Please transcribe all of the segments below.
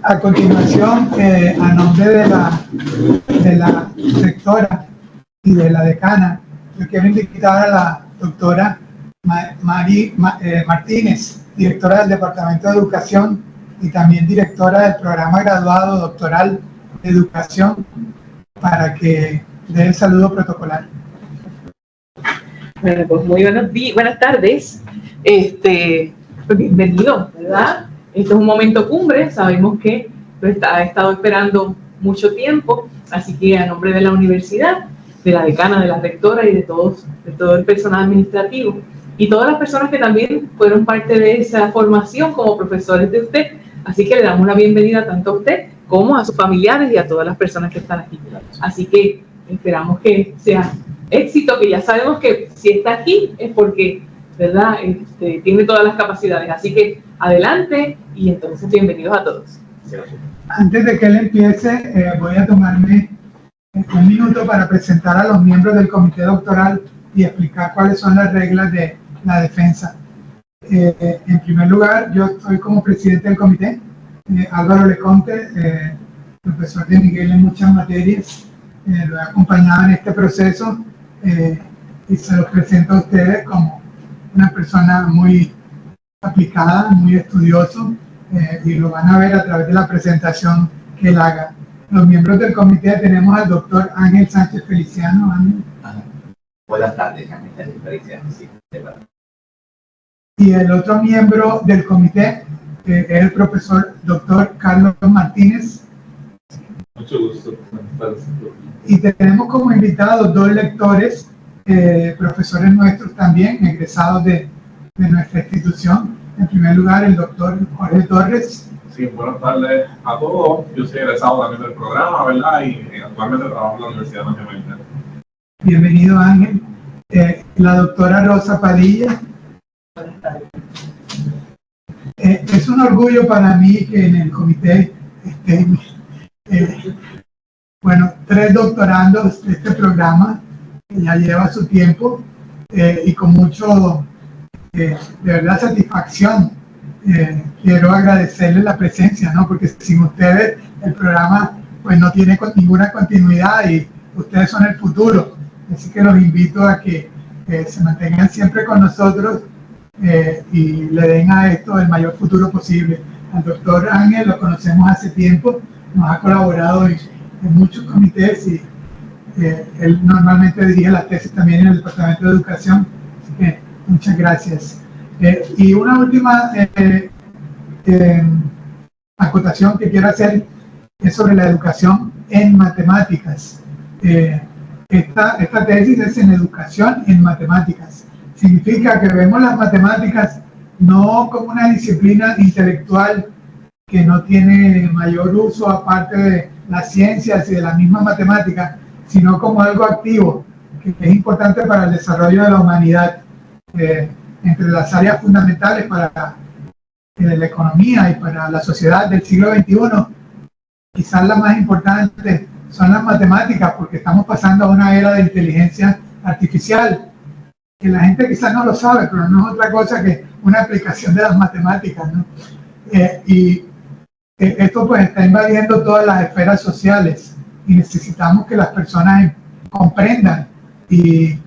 A continuación, a nombre de la rectora y de la decana, yo quiero invitar a la doctora Martínez, directora del Departamento de Educación y también directora del programa graduado doctoral de Educación, para que dé el saludo protocolar. Bueno, pues muy buenas tardes. Bienvenido, ¿verdad? Este es un momento cumbre, sabemos que lo ha estado esperando mucho tiempo, así que a nombre de la universidad, de la decana, de la rectora y de todo el personal administrativo y todas las personas que también fueron parte de esa formación como profesores de usted, así que le damos la bienvenida tanto a usted como a sus familiares y a todas las personas que están aquí. Así que esperamos que sea éxito, que ya sabemos que si está aquí es porque, ¿verdad?, tiene todas las capacidades. Así que adelante y entonces bienvenidos a todos. Antes de que él empiece, voy a tomarme un minuto para presentar a los miembros del comité doctoral y explicar cuáles son las reglas de la defensa. En primer lugar, yo estoy como presidente del comité, Álvaro Leconte, profesor de Miguel en muchas materias, lo he acompañado en este proceso y se los presento a ustedes como una persona muy aplicada, muy estudioso, y lo van a ver a través de la presentación que él haga. Los miembros del comité tenemos al doctor Ángel Sánchez Feliciano. Ángel. Buenas tardes, Ángel Sánchez Feliciano. Sí, y el otro miembro del comité es el profesor doctor Carlos Martínez. Mucho gusto. Y tenemos como invitados dos lectores, profesores nuestros también, egresados de nuestra institución. En primer lugar, el doctor Jorge Torres. Sí, buenas tardes a todos. Yo soy egresado también del programa, ¿verdad? Y actualmente trabajo en la Universidad Nacional. Bienvenido, Ángel. La doctora Rosa Padilla. Buenas tardes. Es un orgullo para mí que en el comité estén, tres doctorandos de este programa, que ya lleva su tiempo, y con mucho, de verdad, satisfacción. Quiero agradecerles la presencia, ¿no? Porque sin ustedes el programa pues no tiene ninguna continuidad y ustedes son el futuro. Así que los invito a que se mantengan siempre con nosotros y le den a esto el mayor futuro posible. Al doctor Ángel lo conocemos hace tiempo, nos ha colaborado en muchos comités y él normalmente dirige las tesis también en el Departamento de Educación. Así que muchas gracias. Y una última acotación que quiero hacer es sobre la educación en matemáticas. Esta tesis es en educación en matemáticas. Significa que vemos las matemáticas no como una disciplina intelectual que no tiene mayor uso aparte de las ciencias y de la misma matemática, sino como algo activo, que es importante para el desarrollo de la humanidad. Entre las áreas fundamentales para la economía y para la sociedad del siglo XXI, quizás la más importante son las matemáticas, porque estamos pasando a una era de inteligencia artificial, que la gente quizás no lo sabe, pero no es otra cosa que una aplicación de las matemáticas, ¿no? Esto pues está invadiendo todas las esferas sociales y necesitamos que las personas comprendan y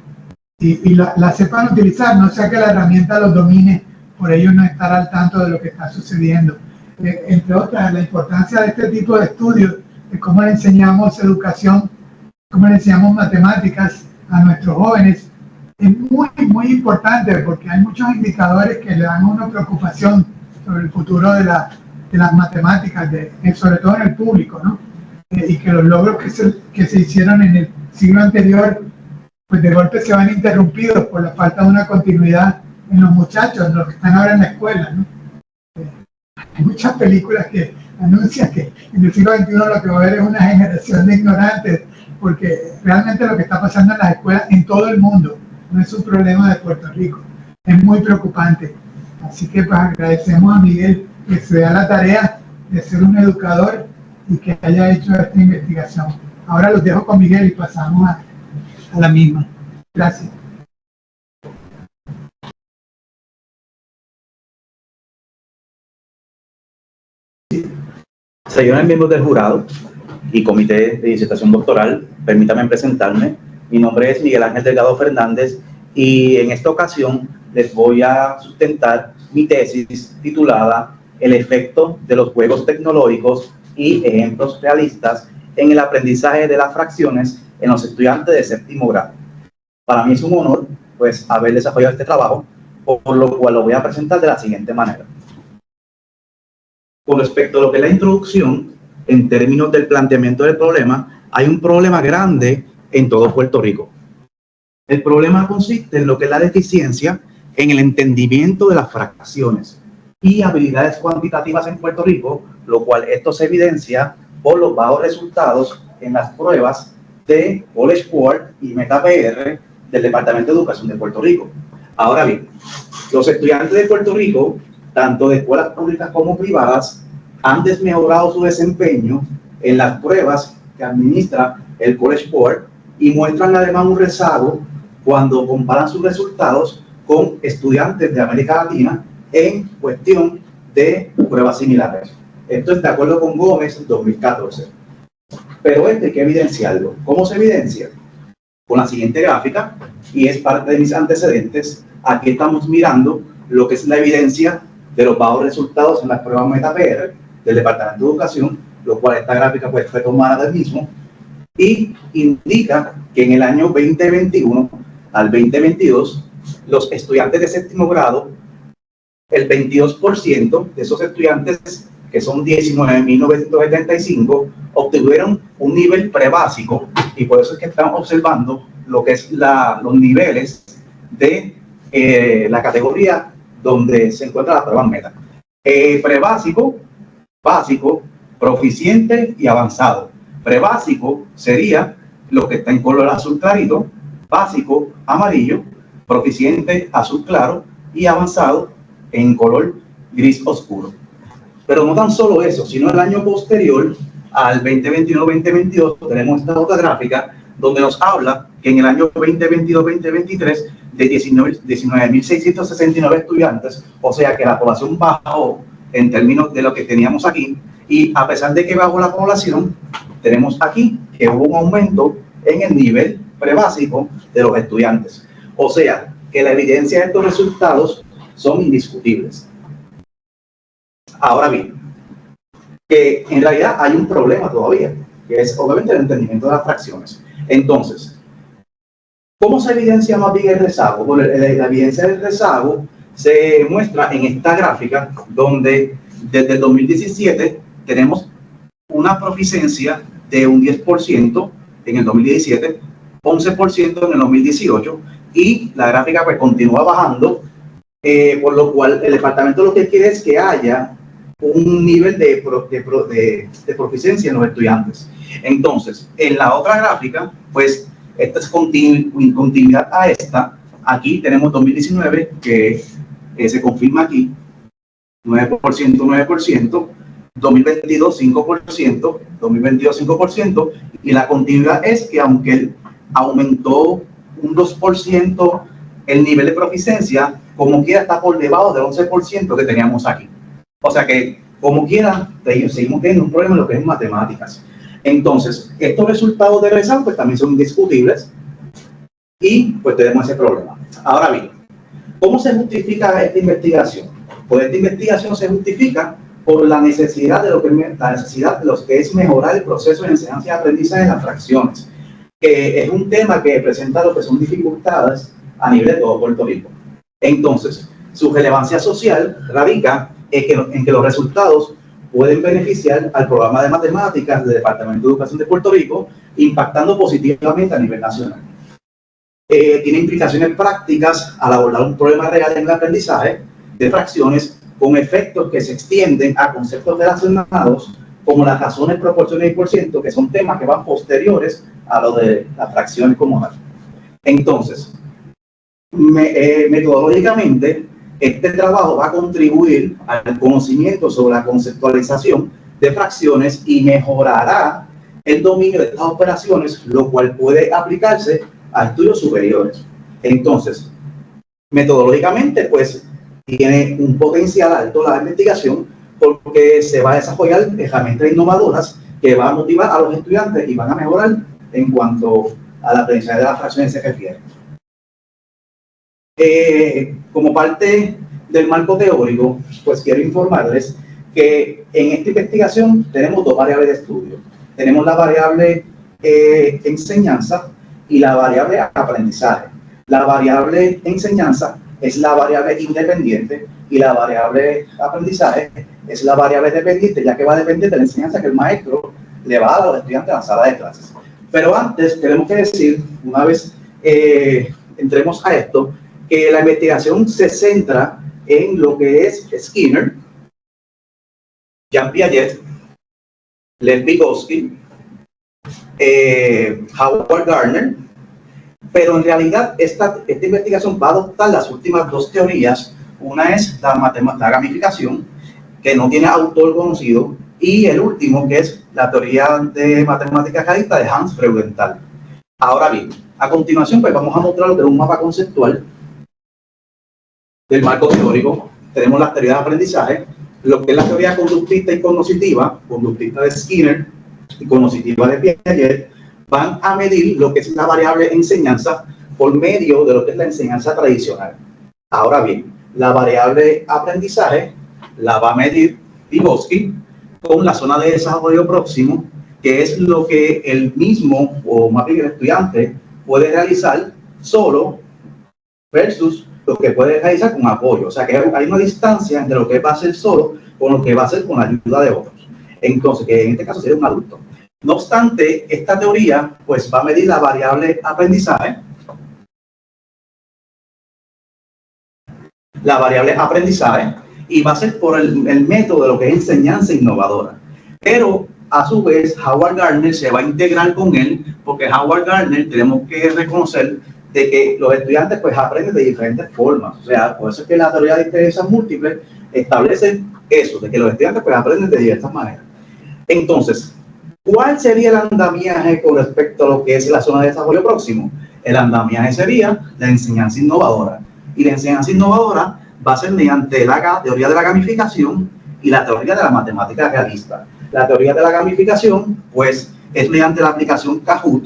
la sepan utilizar, no sea que la herramienta los domine por ellos no estar al tanto de lo que está sucediendo. Entre otras, la importancia de este tipo de estudios, de cómo le enseñamos educación, cómo le enseñamos matemáticas a nuestros jóvenes, es muy, muy importante porque hay muchos indicadores que le dan una preocupación sobre el futuro de las matemáticas, sobre todo en el público, ¿no? Y que los logros que se hicieron en el siglo anterior, pues de golpe se van interrumpidos por la falta de una continuidad en los muchachos, en los que están ahora en la escuela, ¿no? Hay muchas películas que anuncian que en el siglo XXI lo que va a haber es una generación de ignorantes, porque realmente lo que está pasando en las escuelas en todo el mundo no es un problema de Puerto Rico, es muy preocupante. Así que pues agradecemos a Miguel que se dé la tarea de ser un educador y que haya hecho esta investigación. Ahora los dejo con Miguel y pasamos a la misma. Gracias. Señores miembros del jurado y comité de disertación doctoral, permítanme presentarme. Mi nombre es Miguel Ángel Delgado Fernández y en esta ocasión les voy a sustentar mi tesis titulada El efecto de los juegos tecnológicos y ejemplos realistas en el aprendizaje de las fracciones en los estudiantes de séptimo grado. Para mí es un honor, pues, haber desarrollado este trabajo, por lo cual lo voy a presentar de la siguiente manera. Con respecto a lo que es la introducción, en términos del planteamiento del problema, hay un problema grande en todo Puerto Rico. El problema consiste en lo que es la deficiencia en el entendimiento de las fracciones y habilidades cuantitativas en Puerto Rico, lo cual esto se evidencia por los bajos resultados en las pruebas de College Board y MetaPR del Departamento de Educación de Puerto Rico. Ahora bien, los estudiantes de Puerto Rico, tanto de escuelas públicas como privadas, han desmejorado su desempeño en las pruebas que administra el College Board y muestran además un rezago cuando comparan sus resultados con estudiantes de América Latina en cuestión de pruebas similares. Esto es de acuerdo con Gómez 2014. Pero esto hay que evidenciarlo. ¿Cómo se evidencia? Con la siguiente gráfica, y es parte de mis antecedentes. Aquí estamos mirando lo que es la evidencia de los bajos resultados en las pruebas MetaPR del Departamento de Educación, lo cual esta gráfica pues fue tomada del mismo, y indica que en el año 2021 al 2022, los estudiantes de séptimo grado, el 22% de esos estudiantes, que son 19.975, obtuvieron un nivel prebásico, y por eso es que estamos observando lo que es los niveles de la categoría donde se encuentra la prueba meta. Prebásico, básico, proficiente y avanzado. Prebásico sería lo que está en color azul clarito, básico amarillo, proficiente azul claro y avanzado en color gris oscuro. Pero no tan solo eso, sino el año posterior al 2021-2022 tenemos esta otra gráfica donde nos habla que en el año 2022-2023 de 19.669 estudiantes, o sea que la población bajó en términos de lo que teníamos aquí, y a pesar de que bajó la población, tenemos aquí que hubo un aumento en el nivel prebásico de los estudiantes. O sea que la evidencia de estos resultados son indiscutibles. Ahora bien, que en realidad hay un problema todavía, que es obviamente el entendimiento de las fracciones. Entonces, ¿cómo se evidencia más bien el rezago? Bueno, la evidencia del rezago se muestra en esta gráfica, donde desde el 2017 tenemos una proficiencia de un 10% en el 2017, 11% en el 2018, y la gráfica pues continúa bajando, por lo cual el departamento lo que quiere es que haya un nivel de proficiencia en los estudiantes. Entonces, en la otra gráfica, pues, esta es continuidad a esta. Aquí tenemos 2019, que se confirma aquí, 9%, 9%, 2022, 5%, 2022, 5%, y la continuidad es que aunque aumentó un 2% el nivel de proficiencia, como quiera está por debajo del 11% que teníamos aquí. O sea que, como quiera, seguimos teniendo un problema en lo que es matemáticas. Entonces, estos resultados de rezago pues también son indiscutibles y pues tenemos ese problema. Ahora bien, ¿cómo se justifica esta investigación? Pues esta investigación se justifica por la necesidad de lo que es mejorar el proceso de enseñanza y aprendizaje de las fracciones, que es un tema que presenta lo que son dificultades a nivel de todo Puerto Rico. Entonces, su relevancia social radica en que los resultados pueden beneficiar al programa de matemáticas del Departamento de Educación de Puerto Rico, impactando positivamente a nivel nacional. Tiene implicaciones prácticas al abordar un problema real en el aprendizaje de fracciones con efectos que se extienden a conceptos relacionados como las razones, proporciones y por ciento, que son temas que van posteriores a lo de las fracciones como tal. Entonces, metodológicamente, este trabajo va a contribuir al conocimiento sobre la conceptualización de fracciones y mejorará el dominio de estas operaciones, lo cual puede aplicarse a estudios superiores. Entonces, metodológicamente, pues, tiene un potencial alto la investigación porque se va a desarrollar herramientas innovadoras que van a motivar a los estudiantes y van a mejorar en cuanto a la aprendizaje de las fracciones se refiere. Como parte del marco teórico, pues quiero informarles que en esta investigación tenemos dos variables de estudio. Tenemos la variable enseñanza y la variable aprendizaje. La variable enseñanza es la variable independiente y la variable aprendizaje es la variable dependiente, ya que va a depender de la enseñanza que el maestro le va a dar a los estudiantes en la sala de clases. Pero antes tenemos que decir, una vez entremos a esto, que la investigación se centra en lo que es Skinner, Jean Piaget, Lev Vygotsky, Howard Gardner, pero en realidad esta investigación va a adoptar las últimas dos teorías. Una es la gamificación, que no tiene autor conocido, y el último, que es la teoría de matemática realista de Hans Freudenthal. Ahora bien, a continuación pues vamos a mostrar lo que es un mapa conceptual del marco teórico. Tenemos las teorías de aprendizaje, lo que es la teoría conductista y cognoscitiva, conductista de Skinner y cognoscitiva de Piaget, van a medir lo que es la variable enseñanza por medio de lo que es la enseñanza tradicional. Ahora bien, la variable aprendizaje la va a medir Vygotsky con la zona de desarrollo próximo, que es lo que el mismo, o más bien el estudiante, puede realizar solo versus lo que puede realizar con apoyo. O sea que hay una distancia entre lo que va a hacer solo con lo que va a hacer con la ayuda de otros. Entonces, que en este caso sería un adulto. No obstante, esta teoría pues va a medir la variable aprendizaje, y va a ser por el método de lo que es enseñanza innovadora. Pero a su vez Howard Gardner se va a integrar con él, porque Howard Gardner tenemos que reconocer de que los estudiantes pues aprenden de diferentes formas. O sea, por eso es que la teoría de inteligencia múltiple establece eso, de que los estudiantes pues aprenden de diversas maneras. Entonces, ¿cuál sería el andamiaje con respecto a lo que es la zona de desarrollo próximo? El andamiaje sería la enseñanza innovadora. Y la enseñanza innovadora va a ser mediante la teoría de la gamificación y la teoría de la matemática realista. La teoría de la gamificación, pues, es mediante la aplicación Kahoot.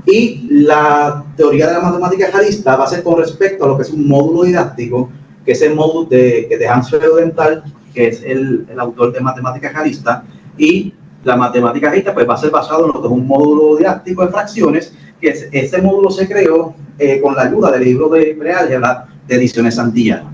Y la teoría de la matemática realista va a ser con respecto a lo que es un módulo didáctico, que es el módulo de Hans Freudenthal, que es el autor de matemática realista, y la matemática realista pues va a ser basado en lo que es un módulo didáctico de fracciones, que ese módulo se creó con la ayuda del libro de preálgebra de Ediciones Santillana.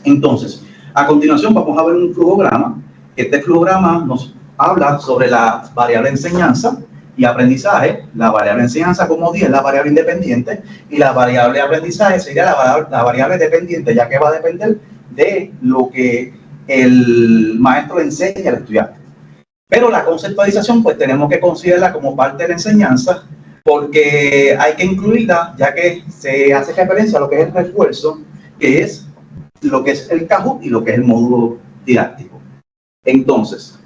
Entonces, a continuación vamos a ver un flujograma. Este flujograma nos habla sobre la variable enseñanza y aprendizaje. La variable enseñanza, como dije, es la variable independiente, y la variable aprendizaje sería la variable dependiente, ya que va a depender de lo que el maestro le enseña al estudiante. Pero la conceptualización pues tenemos que considerarla como parte de la enseñanza, porque hay que incluirla, ya que se hace referencia a lo que es el refuerzo, que es lo que es el Kahoot y lo que es el módulo didáctico. Entonces,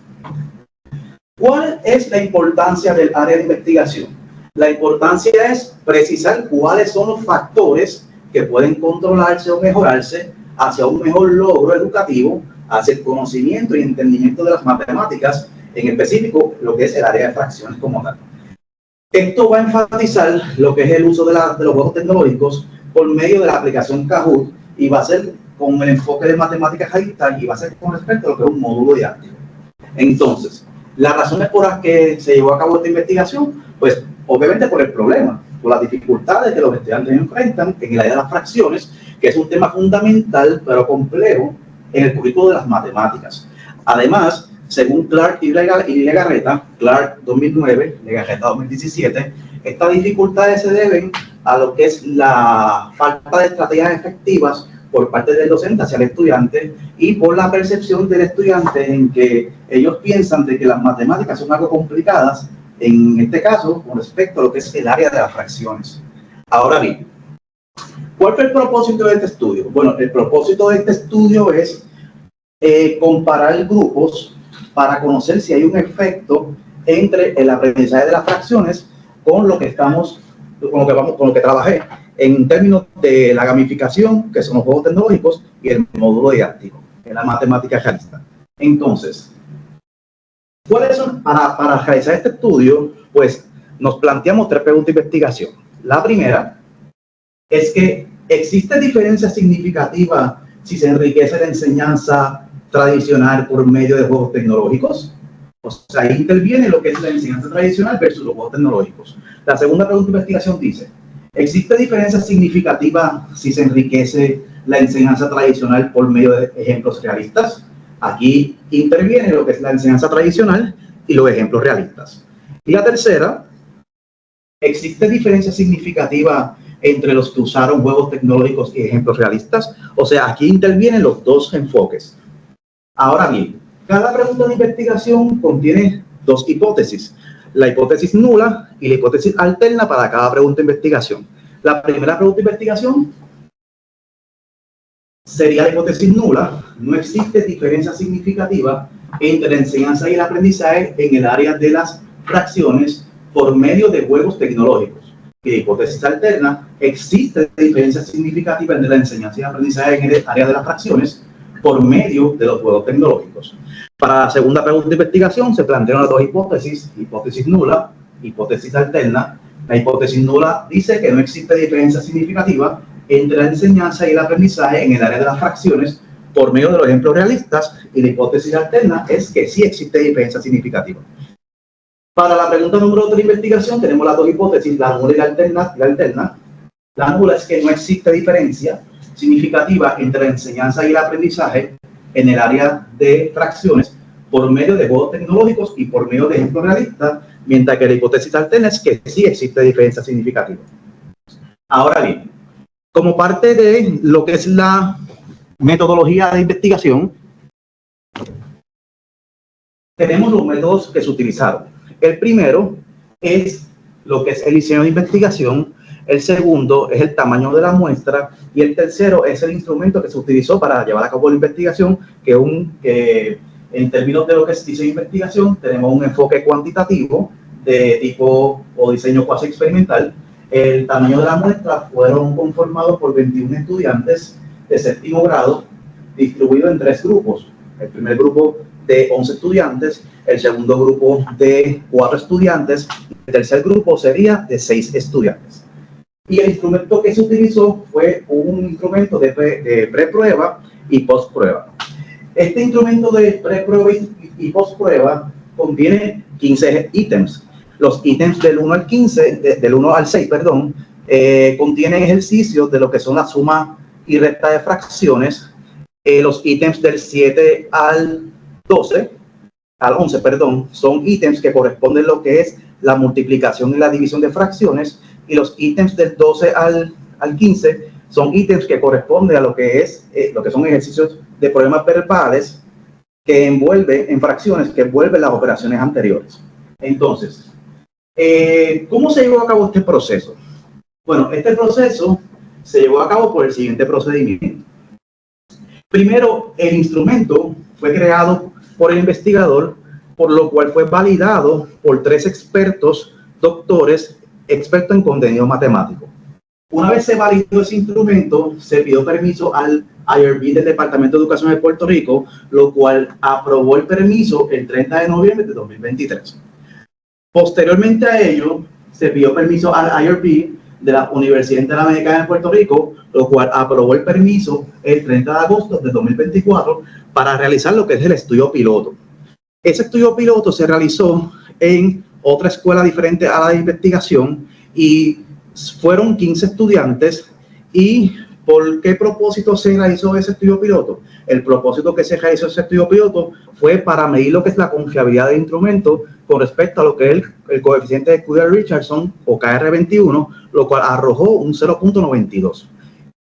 ¿cuál es la importancia del área de investigación? La importancia es precisar cuáles son los factores que pueden controlarse o mejorarse hacia un mejor logro educativo, hacia el conocimiento y entendimiento de las matemáticas, en específico lo que es el área de fracciones como tal. Esto va a enfatizar lo que es el uso de los juegos tecnológicos por medio de la aplicación Kahoot, y va a ser con el enfoque de matemáticas realista, y va a ser con respecto a lo que es un módulo didáctico. Entonces, las razones por las que se llevó a cabo esta investigación, pues obviamente por el problema, por las dificultades que los estudiantes enfrentan en el área de las fracciones, que es un tema fundamental pero complejo en el currículo de las matemáticas. Además, según Clark y Legarreta, Clark 2009, Legarreta 2017, estas dificultades se deben a lo que es la falta de estrategias efectivas por parte del docente hacia el estudiante, y por la percepción del estudiante en que ellos piensan de que las matemáticas son algo complicadas, en este caso, con respecto a lo que es el área de las fracciones. Ahora bien, ¿cuál fue el propósito de este estudio? Bueno, el propósito de este estudio es comparar grupos para conocer si hay un efecto entre el aprendizaje de las fracciones con lo que trabajé en términos de la gamificación, que son los juegos tecnológicos, y el módulo didáctico, que es la matemática realista. Entonces, ¿cuáles son? Para realizar este estudio, pues nos planteamos 3 preguntas de investigación. La primera es que ¿existe diferencia significativa si se enriquece la enseñanza tradicional por medio de juegos tecnológicos? O sea, ahí interviene lo que es la enseñanza tradicional versus los juegos tecnológicos. La segunda pregunta de investigación dice, ¿existe diferencia significativa si se enriquece la enseñanza tradicional por medio de ejemplos realistas? Aquí interviene lo que es la enseñanza tradicional y los ejemplos realistas. Y la tercera, ¿existe diferencia significativa entre los que usaron juegos tecnológicos y ejemplos realistas? O sea, aquí intervienen los 2 enfoques. Ahora bien, cada pregunta de investigación contiene 2 hipótesis, la hipótesis nula y la hipótesis alterna para cada pregunta de investigación. La primera pregunta de investigación sería la hipótesis nula, no existe diferencia significativa entre la enseñanza y el aprendizaje en el área de las fracciones por medio de juegos tecnológicos. Y la hipótesis alterna, existe diferencia significativa entre la enseñanza y el aprendizaje en el área de las fracciones por medio de los juegos tecnológicos. Para la segunda pregunta de investigación se plantearon las 2 hipótesis, hipótesis nula, hipótesis alterna. La hipótesis nula dice que no existe diferencia significativa entre la enseñanza y el aprendizaje en el área de las fracciones por medio de los ejemplos realistas, y la hipótesis alterna es que sí existe diferencia significativa. Para la pregunta número 3 de investigación tenemos las 2 hipótesis, la nula y la alterna. La nula es que no existe diferencia significativa entre la enseñanza y el aprendizaje en el área de fracciones por medio de juegos tecnológicos y por medio de ejemplos realistas, mientras que la hipótesis alterna es que sí existe diferencia significativa. Ahora bien, como parte de lo que es la metodología de investigación, tenemos los métodos que se utilizaron. El primero es lo que es el diseño de investigación, el segundo es el tamaño de la muestra y el tercero es el instrumento que se utilizó para llevar a cabo la investigación, que en términos de lo que es diseño de investigación tenemos un enfoque cuantitativo de tipo o diseño cuasi experimental. El tamaño de la muestra fueron conformados por 21 estudiantes de 7º grado distribuidos en 3 grupos. El primer grupo de 11 estudiantes, el segundo grupo de 4 estudiantes y el tercer grupo sería de 6 estudiantes. Y el instrumento que se utilizó fue un instrumento de preprueba y postprueba. Este instrumento de preprueba y postprueba contiene 15 ítems. Los ítems del 1 al 15, del 1 al 6, perdón, contienen ejercicios de lo que son la suma y resta de fracciones. Los ítems del 7 al 11, perdón, son ítems que corresponden a lo que es la multiplicación y la división de fracciones, y los ítems del 12 al 15 son ítems que corresponden a lo que son ejercicios de problemas verbales que envuelven en fracciones que envuelven las operaciones anteriores. Entonces, ¿cómo se llevó a cabo este proceso? Bueno, este proceso se llevó a cabo por el siguiente procedimiento. Primero, el instrumento fue creado por el investigador, por lo cual fue validado por 3 expertos, doctores, expertos en contenido matemático. Una vez se validó ese instrumento, se pidió permiso al IRB del Departamento de Educación de Puerto Rico, lo cual aprobó el permiso el 30 de noviembre de 2023. Posteriormente a ello, se pidió permiso al IRB de la Universidad Interamericana de Puerto Rico, lo cual aprobó el permiso el 30 de agosto de 2024 para realizar lo que es el estudio piloto. Ese estudio piloto se realizó en otra escuela diferente a la de investigación y fueron 15 estudiantes. ¿Y por qué propósito se realizó ese estudio piloto? El propósito que se realizó ese estudio piloto fue para medir lo que es la confiabilidad del instrumento con respecto a lo que es el coeficiente de Couder-Richardson o KR21, lo cual arrojó un 0.92,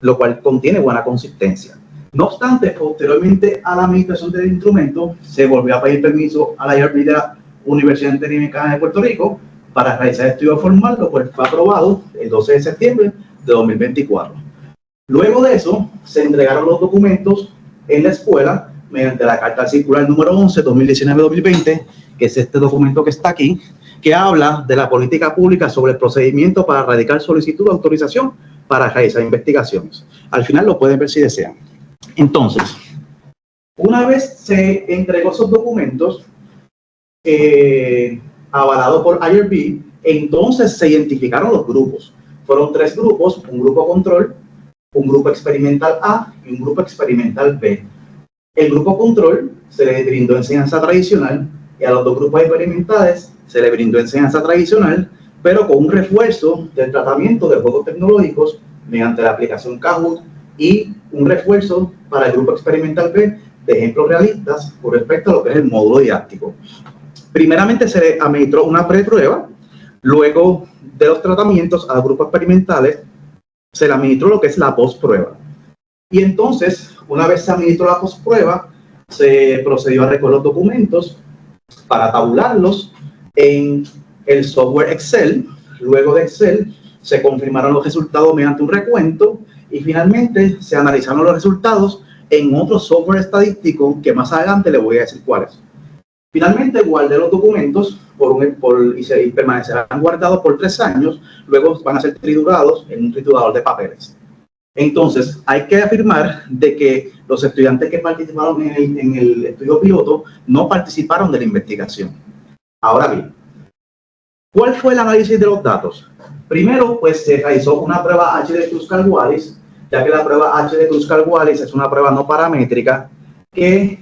lo cual contiene buena consistencia. No obstante, posteriormente a la administración del instrumento, se volvió a pedir permiso a la IRB de la Universidad Interamericana de Puerto Rico para realizar el estudio formal, lo cual fue aprobado el 12 de septiembre de 2024. Luego de eso, se entregaron los documentos en la escuela mediante la carta circular número 11, 2019-2020, que es este documento que está aquí, que habla de la política pública sobre el procedimiento para radicar solicitud de autorización para realizar investigaciones. Al final lo pueden ver si desean. Entonces, una vez se entregó esos documentos, avalado por IRB, entonces se identificaron los grupos. Fueron 3 grupos, un grupo control, un grupo experimental A y un grupo experimental B. El grupo control se le brindó enseñanza tradicional y a los 2 grupos experimentales se le brindó enseñanza tradicional, pero con un refuerzo del tratamiento de juegos tecnológicos mediante la aplicación Kahoot y un refuerzo para el grupo experimental B de ejemplos realistas con respecto a lo que es el módulo didáctico. Primeramente se le administró una preprueba, luego de los tratamientos a los grupos experimentales se le administró lo que es la postprueba. Y entonces, una vez se administró la postprueba, se procedió a recoger los documentos para tabularlos en el software Excel. Luego de Excel se confirmaron los resultados mediante un recuento y finalmente se analizaron los resultados en otro software estadístico que más adelante le voy a decir cuáles. Finalmente guardé los documentos y permanecerán guardados por 3 años, luego van a ser triturados en un triturador de papeles. Entonces, hay que afirmar de que los estudiantes que participaron en el estudio piloto no participaron de la investigación. Ahora bien, ¿cuál fue el análisis de los datos? Primero, pues se realizó una prueba H de Kruskal-Wallis, ya que la prueba H de Kruskal-Wallis es una prueba no paramétrica que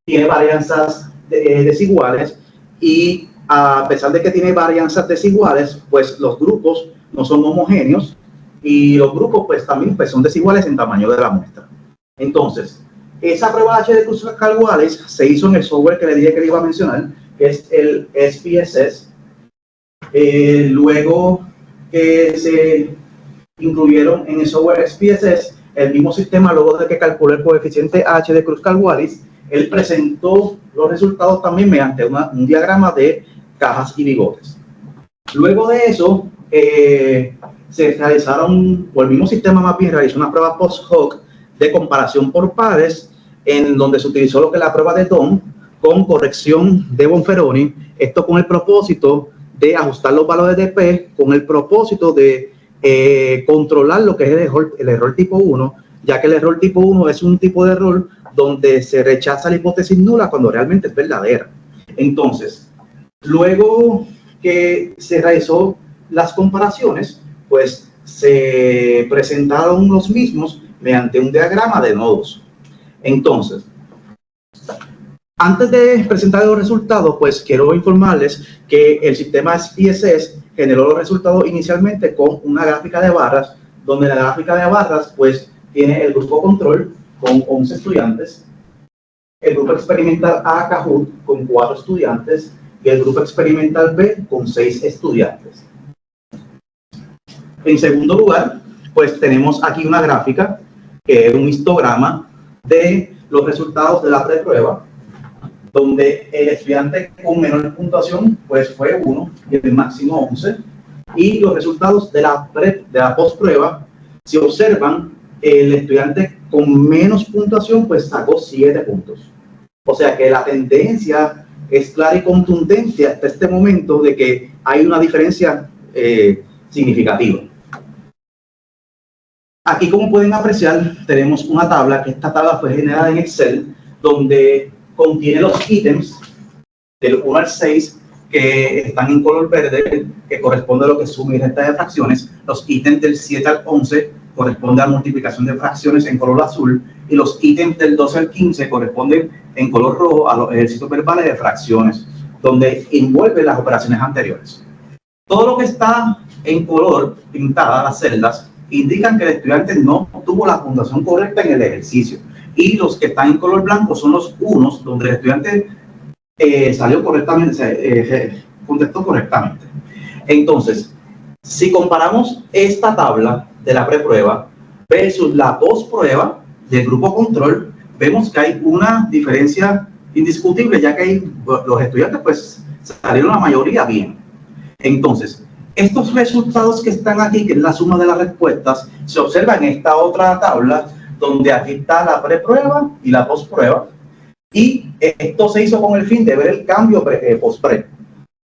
tiene varianzas desiguales y a pesar de que tiene varianzas desiguales, pues los grupos no son homogéneos y los grupos pues también pues, son desiguales en tamaño de la muestra. Entonces, esa prueba H de Kruskal-Wallis se hizo en el software que le dije que le iba a mencionar, que es el SPSS. Luego que se incluyeron en el software SPSS el mismo sistema, luego de que calculó el coeficiente H de Kruskal-Wallis, él presentó los resultados también mediante un diagrama de cajas y bigotes. Luego de eso, se realizaron, o el mismo sistema más bien realizó una prueba post-hoc de comparación por pares, en donde se utilizó lo que es la prueba de DOM con corrección de Bonferroni, esto con el propósito de ajustar los valores de P, con el propósito de controlar lo que es el error tipo 1, ya que el error tipo 1 es un tipo de error donde se rechaza la hipótesis nula cuando realmente es verdadera. Entonces, luego que se realizó las comparaciones, pues se presentaron los mismos mediante un diagrama de nodos. Entonces, antes de presentar los resultados, pues quiero informarles que el sistema SPSS generó los resultados inicialmente con una gráfica de barras, donde la gráfica de barras pues tiene el grupo control con 11 estudiantes, el grupo experimental A Kahoot con 4 estudiantes y el grupo experimental B con 6 estudiantes. En segundo lugar, pues tenemos aquí una gráfica que es un histograma de los resultados de la preprueba, donde el estudiante con menor puntuación pues fue 1 y el máximo 11, y los resultados de la postprueba, si observan, el estudiante con menos puntuación pues sacó 7 puntos. O sea que la tendencia es clara y contundente hasta este momento de que hay una diferencia significativa. Aquí, como pueden apreciar, tenemos una tabla, que esta tabla fue generada en Excel, donde contiene los ítems del 1 al 6 que están en color verde, que corresponde a lo que es suma y resta de fracciones. Los ítems del 7 al 11 corresponde a multiplicación de fracciones en color azul, y los ítems del 12 al 15 corresponden en color rojo a los ejercicios verbales de fracciones, donde envuelve las operaciones anteriores. Todo lo que está en color pintada, las celdas, indican que el estudiante no tuvo la puntuación correcta en el ejercicio, y los que están en color blanco son los unos, donde el estudiante salió correctamente, contestó correctamente. Entonces, si comparamos esta tabla de la preprueba versus la postprueba del grupo control, vemos que hay una diferencia indiscutible, ya que los estudiantes pues salieron la mayoría bien. Entonces, estos resultados que están aquí, que es la suma de las respuestas, se observan en esta otra tabla, donde aquí está la preprueba y la postprueba, y esto se hizo con el fin de ver el cambio postpre.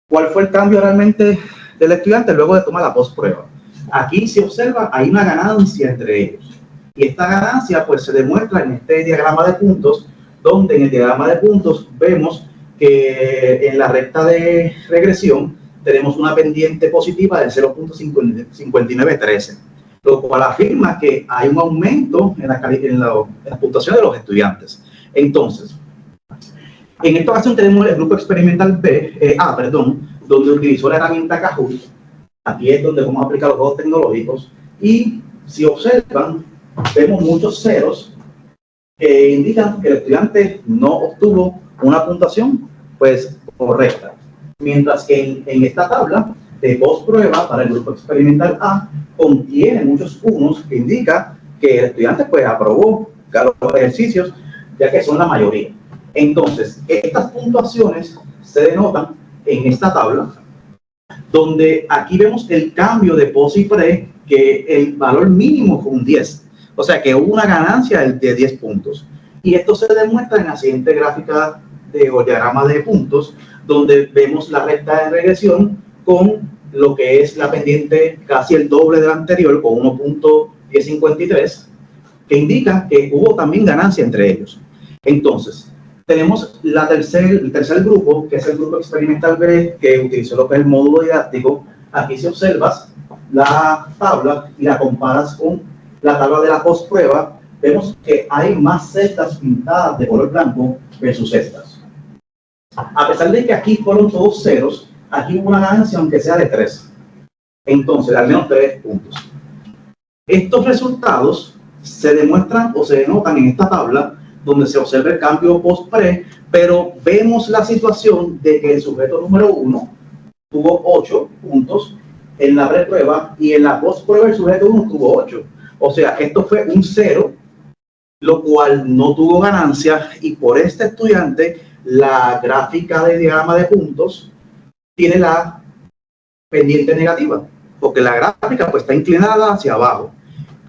¿Cuál fue el cambio realmente del estudiante luego de tomar la postprueba? Aquí se observa, hay una ganancia entre ellos. Y esta ganancia pues se demuestra en este diagrama de puntos, donde en el diagrama de puntos vemos que en la recta de regresión tenemos una pendiente positiva de 0.5913, lo cual afirma que hay un aumento en la puntuación de los estudiantes. Entonces, en esta ocasión tenemos el grupo experimental donde utilizó la herramienta Kahoot. Aquí es donde vamos a aplicar los juegos tecnológicos. Y si observan, vemos muchos ceros que indican que el estudiante no obtuvo una puntuación pues correcta. Mientras que en esta tabla de postprueba para el grupo experimental A contiene muchos unos que indica que el estudiante pues aprobó los ejercicios, ya que son la mayoría. Entonces, estas puntuaciones se denotan en esta tabla, donde aquí vemos el cambio de post y pre, que el valor mínimo fue un 10. O sea que hubo una ganancia de 10 puntos. Y esto se demuestra en la siguiente gráfica o diagrama de puntos, donde vemos la recta de regresión con lo que es la pendiente casi el doble de la anterior, con 1.1053, que indica que hubo también ganancia entre ellos. Entonces, tenemos el tercer grupo, que es el grupo experimental B, que utilizó lo que es el módulo didáctico. Aquí si observas la tabla y la comparas con la tabla de la postprueba, vemos que hay más celdas pintadas de color blanco versus estas. A pesar de que aquí fueron todos ceros, aquí hubo una ganancia aunque sea de 3. Entonces, al menos 3 puntos. Estos resultados se demuestran o se denotan en esta tabla, donde se observa el cambio post-pre, pero vemos la situación de que el sujeto número 1 tuvo 8 puntos en la preprueba y en la postprueba el sujeto 1 tuvo 8. O sea, esto fue un 0, lo cual no tuvo ganancia, y por este estudiante la gráfica de diagrama de puntos tiene la pendiente negativa, porque la gráfica pues está inclinada hacia abajo.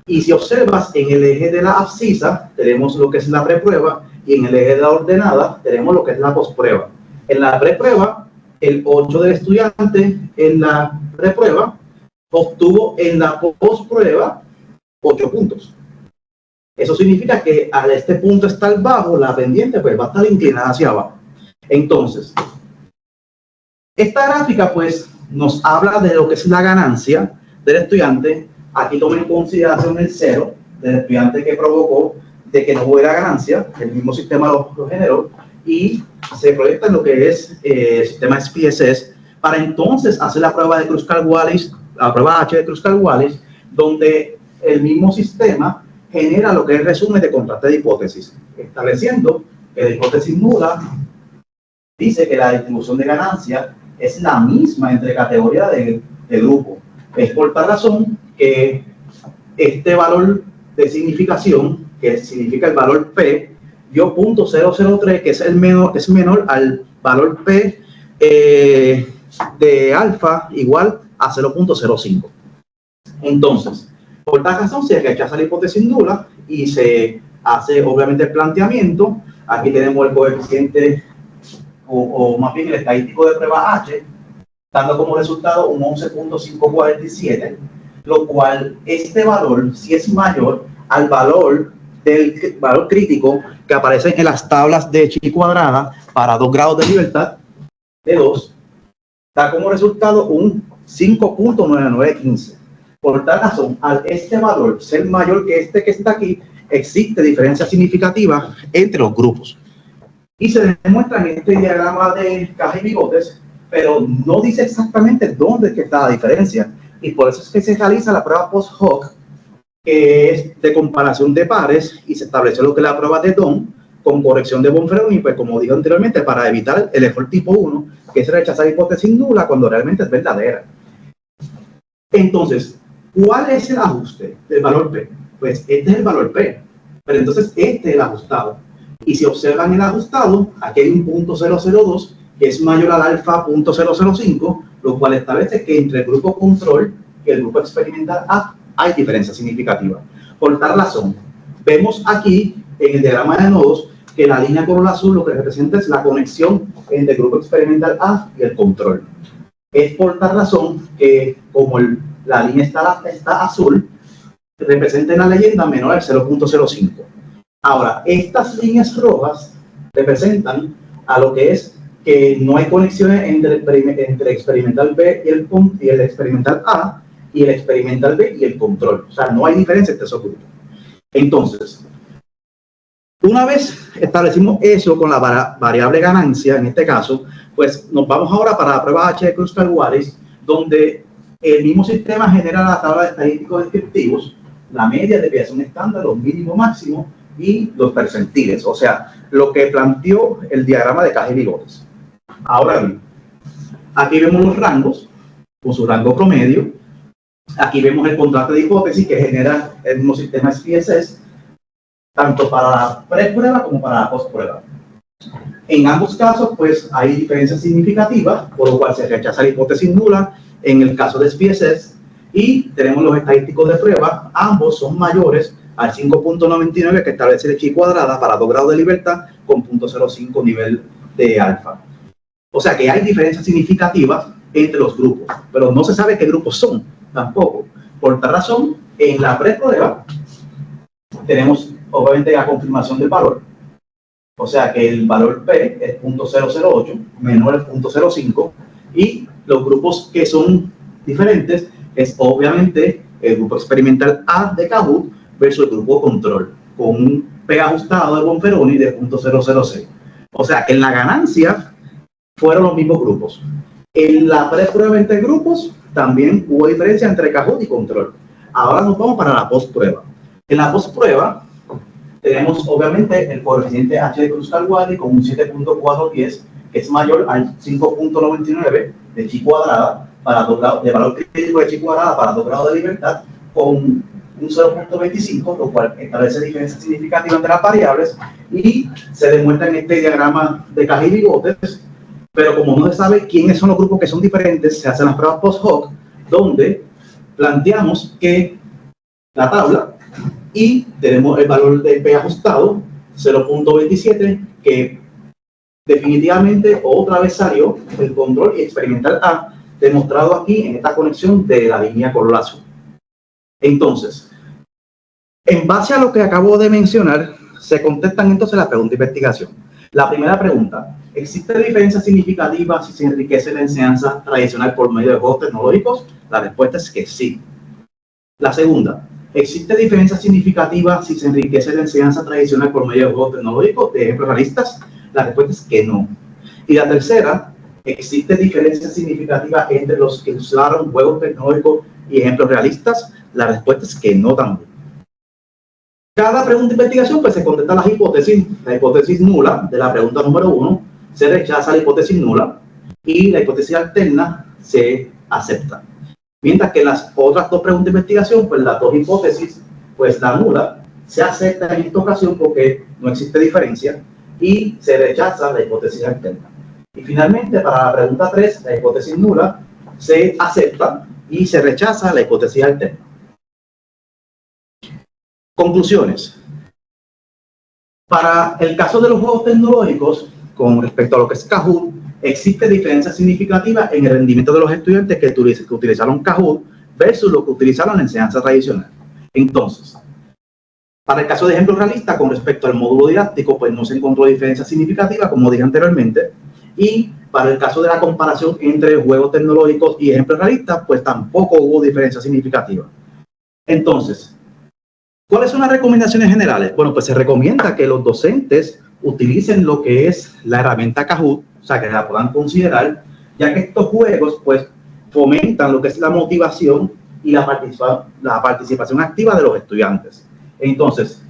Y si observas en el eje de la abscisa tenemos lo que es la preprueba, y en el eje de la ordenada tenemos lo que es la postprueba. En la preprueba, el 8 del estudiante en la preprueba obtuvo en la postprueba 8 puntos. Eso significa que al este punto estar bajo, la pendiente pues va a estar inclinada hacia abajo. Entonces, esta gráfica pues nos habla de lo que es la ganancia del estudiante. Aquí toma en consideración el 0 del estudiante que provocó de que no hubiera ganancia, el mismo sistema lo generó, y se proyecta en lo que es el sistema SPSS, para entonces hacer la prueba de Kruskal-Wallis, la prueba H de Kruskal-Wallis, donde el mismo sistema genera lo que es el resumen de contraste de hipótesis, estableciendo que la hipótesis nula dice que la distribución de ganancia es la misma entre categorías de grupo. Es por tal razón que este valor de significación, que significa el valor P, dio 0.003, que es menor al valor P de alfa igual a 0.05. Entonces, por tal razón se rechaza la hipótesis nula y se hace obviamente el planteamiento. Aquí tenemos el coeficiente o más bien el estadístico de prueba H, dando como resultado un 11.547, lo cual este valor sí es mayor al valor del valor crítico que aparece en las tablas de chi cuadrada para 2 grados de libertad de 2, da como resultado un 5.9915. Por tal razón, al este valor ser mayor que este que está aquí, existe diferencia significativa entre los grupos. Y se demuestra en este diagrama de caja y bigotes, pero no dice exactamente dónde es que está la diferencia. Y por eso es que se realiza la prueba post-hoc, que es de comparación de pares, y se estableció lo que es la prueba de Don con corrección de Bonferroni, pues como dije anteriormente, para evitar el error tipo 1, que es rechazar hipótesis nula cuando realmente es verdadera. Entonces, ¿cuál es el ajuste del valor P? Pues este es el valor P, pero entonces este es el ajustado. Y si observan el ajustado, aquí hay un .002 que es mayor al alfa .005, lo cual establece que entre el grupo control y el grupo experimental A hay diferencia significativa. Por tal razón, vemos aquí en el diagrama de nodos que la línea color azul lo que representa es la conexión entre el grupo experimental A y el control. Es por tal razón que como la línea está azul, representa en la leyenda menor al 0.05. Ahora, estas líneas rojas representan a lo que es que no hay conexiones entre el experimental B y el experimental A, y el experimental B y el control. O sea, no hay diferencia entre esos grupos. Entonces, una vez establecimos eso con la variable ganancia, en este caso, pues nos vamos ahora para la prueba H de Kruskal-Wallis, donde el mismo sistema genera la tabla de estadísticos descriptivos, la media, desviación estándar, los mínimos máximos y los percentiles. O sea, lo que planteó el diagrama de caja y bigotes. Ahora bien, aquí vemos los rangos, con su rango promedio. Aquí vemos el contraste de hipótesis que genera el mismo sistema SPSS, tanto para la preprueba como para la postprueba. En ambos casos, pues, hay diferencias significativas, por lo cual se rechaza la hipótesis nula en el caso de SPSS, y tenemos los estadísticos de prueba, ambos son mayores al 5.99 que establece el chi cuadrada para 2 grados de libertad con 0.05 nivel de alfa. O sea que hay diferencias significativas entre los grupos, pero no se sabe qué grupos son tampoco. Por tal razón, en la preprueba tenemos obviamente la confirmación del valor. O sea que el valor P es 0.008, menor al 0.05, y los grupos que son diferentes es obviamente el grupo experimental A de Kahoot versus el grupo control, con un P ajustado de Bonferroni de 0.006. O sea que en la ganancia fueron los mismos grupos. En la preprueba entre grupos también hubo diferencia entre Kahoot y control. Ahora nos vamos para la postprueba. En la postprueba tenemos obviamente el coeficiente H de Kruskal-Wallis con un 7.410, que es mayor al 5.99 de chi cuadrada para 2 grados de valor crítico de chi cuadrada para 2 grados de libertad, con un 0.25, lo cual establece diferencias significativas entre las variables, y se demuestra en este diagrama de caja y bigotes. Pero como no se sabe quiénes son los grupos que son diferentes, se hacen las pruebas post hoc, donde planteamos que la tabla, y tenemos el valor de P ajustado, 0.27, que definitivamente otra vez salió el control y experimental A, demostrado aquí en esta conexión de la línea color azul. Entonces, en base a lo que acabo de mencionar, se contestan entonces la pregunta de investigación. La primera pregunta: ¿existe diferencia significativa si se enriquece la enseñanza tradicional por medio de juegos tecnológicos? La respuesta es que sí. La segunda: ¿existe diferencia significativa si se enriquece la enseñanza tradicional por medio de juegos tecnológicos de ejemplos realistas? La respuesta es que no. Y la tercera: ¿existe diferencia significativa entre los que usaron juegos tecnológicos y ejemplos realistas? La respuesta es que no también. Cada pregunta de investigación pues se contesta las hipótesis. La hipótesis nula de la pregunta número 1 se rechaza, la hipótesis nula, y la hipótesis alterna se acepta. Mientras que las otras dos preguntas de investigación, pues las dos hipótesis, pues la nula se acepta en esta ocasión porque no existe diferencia, y se rechaza la hipótesis alterna. Y finalmente, para la pregunta 3, la hipótesis nula se acepta y se rechaza la hipótesis alterna. Conclusiones. Para el caso de los juegos tecnológicos, con respecto a lo que es Kahoot, existe diferencia significativa en el rendimiento de los estudiantes que utilizaron Kahoot versus los que utilizaron la enseñanza tradicional. Entonces, para el caso de ejemplo realista, con respecto al módulo didáctico, pues no se encontró diferencia significativa, como dije anteriormente, y para el caso de la comparación entre juegos tecnológicos y ejemplos realistas, pues tampoco hubo diferencia significativa. Entonces, ¿cuáles son las recomendaciones generales? Bueno, pues se recomienda que los docentes utilicen lo que es la herramienta Kahoot, o sea, que la puedan considerar, ya que estos juegos, pues, fomentan lo que es la motivación y la participación activa de los estudiantes. Entonces,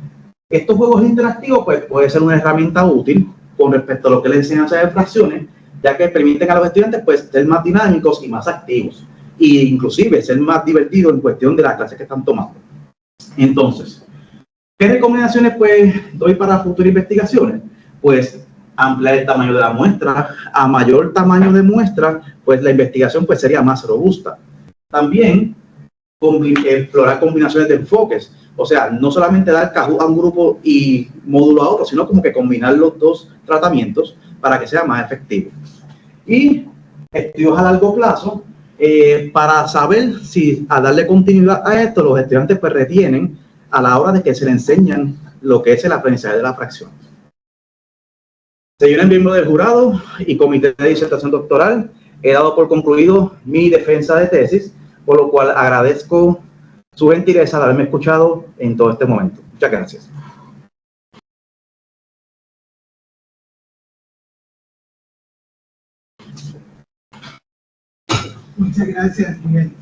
estos juegos interactivos, pues, puede ser una herramienta útil con respecto a lo que es la enseñanza de fracciones, ya que permiten a los estudiantes, pues, ser más dinámicos y más activos, e inclusive ser más divertidos en cuestión de las clases que están tomando. Entonces, ¿qué recomendaciones pues doy para futuras investigaciones? Pues ampliar el tamaño de la muestra. A mayor tamaño de muestra, pues la investigación pues sería más robusta. También explorar combinaciones de enfoques, O sea, no solamente dar Kahoot a un grupo y módulo a otro, sino como que combinar los dos tratamientos para que sea más efectivo. Y estudios a largo plazo, para saber si al darle continuidad a esto, los estudiantes pues retienen a la hora de que se le enseñan lo que es el aprendizaje de la fracción. Señores miembros del jurado y comité de disertación doctoral, he dado por concluido mi defensa de tesis, por lo cual agradezco su gentileza de haberme escuchado en todo este momento. Muchas gracias. Muchas gracias, Miguel.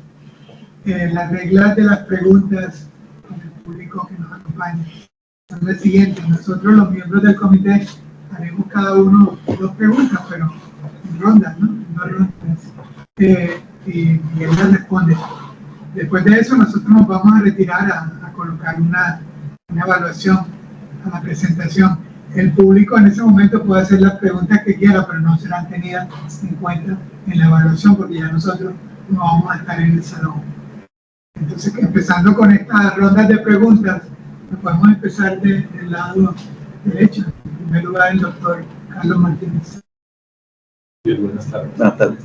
Las reglas de las preguntas con el público que nos acompaña son las siguientes. Nosotros, los miembros del comité, haremos cada uno 2 preguntas, pero en rondas, ¿no? En 2 rondas. Y Miguel las responde. Después de eso, nosotros nos vamos a retirar a colocar una evaluación a la presentación. El público en ese momento puede hacer las preguntas que quiera, pero no serán tenidas en cuenta en la evaluación porque ya nosotros no vamos a estar en el salón. Entonces, empezando con estas rondas de preguntas, podemos empezar del lado derecho. En primer lugar, el doctor Carlos Martínez. Bien, buenas tardes. Buenas tardes.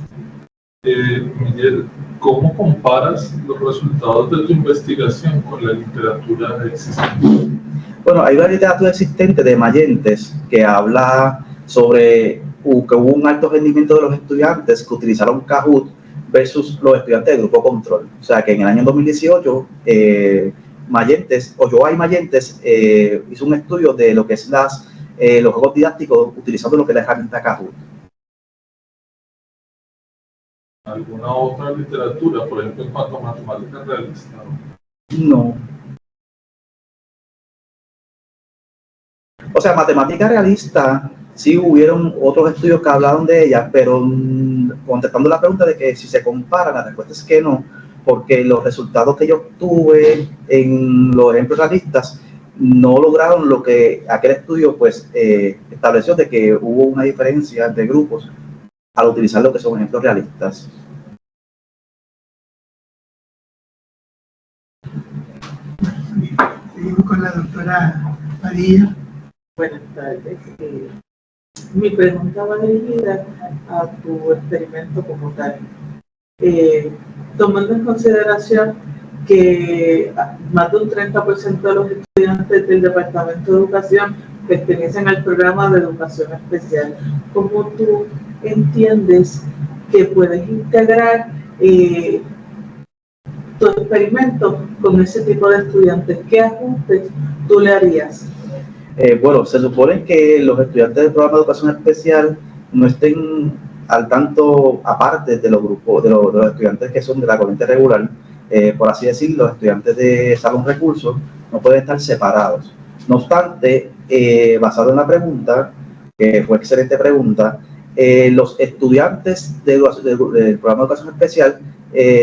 Miguel, ¿cómo comparas los resultados de tu investigación con la literatura existente? Bueno, hay una literatura existente de Mayentes que habla sobre que hubo un alto rendimiento de los estudiantes que utilizaron Kahoot versus los estudiantes de grupo control. O sea, que en el año 2018, Mayentes, Ochoa y Mayentes hizo un estudio de lo que es los juegos didácticos utilizando lo que es la herramienta Kahoot. ¿Alguna otra literatura, por ejemplo, en cuanto a matemáticas realistas? No. O sea, matemática realista, sí hubieron otros estudios que hablaron de ella, pero contestando la pregunta de que si se comparan, la respuesta es que no, porque los resultados que yo obtuve en los ejemplos realistas no lograron lo que aquel estudio pues estableció de que hubo una diferencia de grupos al utilizar lo que son ejemplos realistas. Seguimos con la doctora Padilla. Buenas tardes. Mi pregunta va dirigida a tu experimento como tal. Tomando en consideración que más de un 30% de los estudiantes del Departamento de Educación pertenecen al programa de educación especial, ¿cómo tú entiendes que puedes integrar tu experimento con ese tipo de estudiantes? ¿Qué ajustes tú le harías? Bueno, se supone que los estudiantes del programa de educación especial no estén al tanto aparte de los grupos, de los estudiantes que son de la corriente regular, por así decirlo, los estudiantes de salón recursos no pueden estar separados. No obstante, basado en la pregunta, que fue excelente pregunta, los estudiantes del programa de educación especial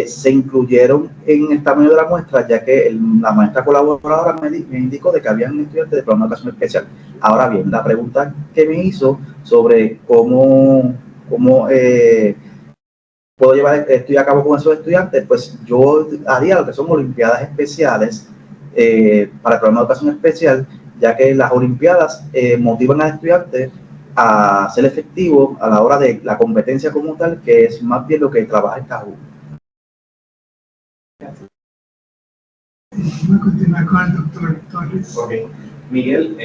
se incluyeron en el tamaño de la muestra, ya que la maestra colaboradora me indicó de que habían estudiantes del programa de educación especial. Ahora bien, la pregunta que me hizo sobre cómo puedo llevar el estudio a cabo con esos estudiantes, pues yo haría lo que son olimpiadas especiales para el programa de educación especial, ya que las olimpiadas motivan a los estudiantes a ser efectivos a la hora de la competencia como tal, que es más bien lo que trabaja el Kahoot. Vamos a continuar con el doctor Torres. Ok. Miguel,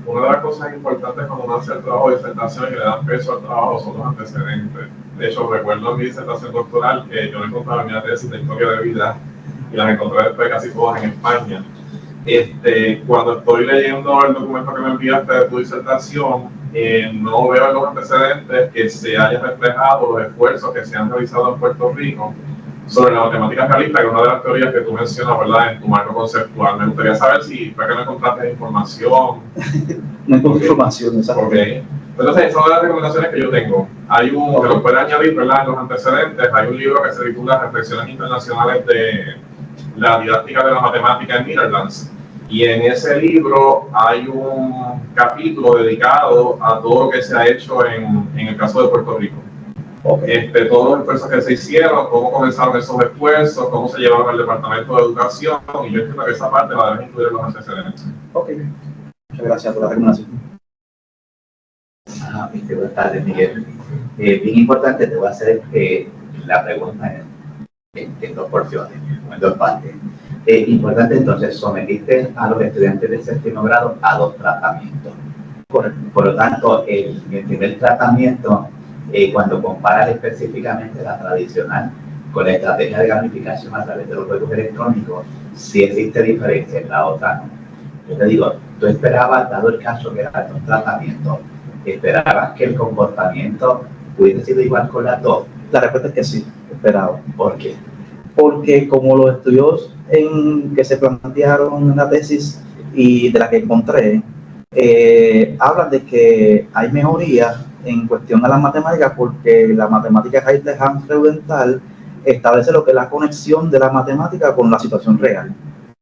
una de las cosas importantes cuando uno hace el trabajo de disertación y le dan peso al trabajo son los antecedentes. De hecho, recuerdo en mi disertación doctoral que yo no encontraba mi tesis de historia de vida y las encontré después casi todas en España. Cuando estoy leyendo el documento que me enviaste de tu disertación, no veo en los antecedentes que se hayan reflejado los esfuerzos que se han realizado en Puerto Rico sobre la matemática realista, que es una de las teorías que tú mencionas, ¿verdad?, en tu marco conceptual. Me gustaría saber si fue que no encontraste información. No encontré información, exacto. Okay. Entonces, esa es una de las recomendaciones que yo tengo. Hay que lo puede añadir, ¿verdad?, en los antecedentes. Hay un libro que se titula Reflexiones Internacionales de la Didáctica de la Matemática en Netherlands. Y en ese libro hay un capítulo dedicado a todo lo que se ha hecho en el caso de Puerto Rico. todos los esfuerzos que se hicieron, cómo comenzaron esos esfuerzos, cómo se llevaron al Departamento de Educación, y yo entiendo que esa parte la deben incluir en los antecedentes. Ok, muchas gracias por la recomendación. Buenas tardes, Miguel. Bien importante, te voy a hacer la pregunta en dos porciones, en dos partes. Importante, entonces, sometiste a los estudiantes de séptimo grado a 2 tratamientos. Por lo tanto, el primer tratamiento, cuando comparas específicamente la tradicional con la estrategia de gamificación a través de los juegos electrónicos, sí existe diferencia, en la otra no. Yo te digo, tú esperabas, dado el caso que eran 2 tratamientos, ¿esperabas que el comportamiento hubiese sido igual con las 2? La respuesta es que sí, esperaba. ¿Por qué? Porque como los estudios que se plantearon en la tesis y de la que encontré, hablan de que hay mejoría en cuestión a las matemáticas, porque la matemática Heidelberg establece lo que es la conexión de la matemática con la situación real.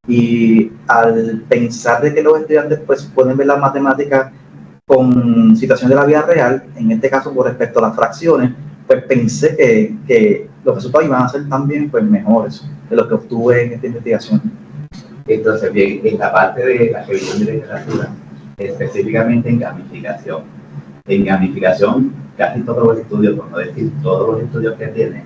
Y al pensar de que los estudiantes pues pueden ver la matemática con situación de la vida real, en este caso con respecto a las fracciones, pues pensé que los resultados iban a ser también pues mejores de lo que obtuve en esta investigación. Entonces, bien, en la parte de la revisión de literatura, específicamente en gamificación. En gamificación, casi todos los estudios, por no decir todos los estudios que tienen,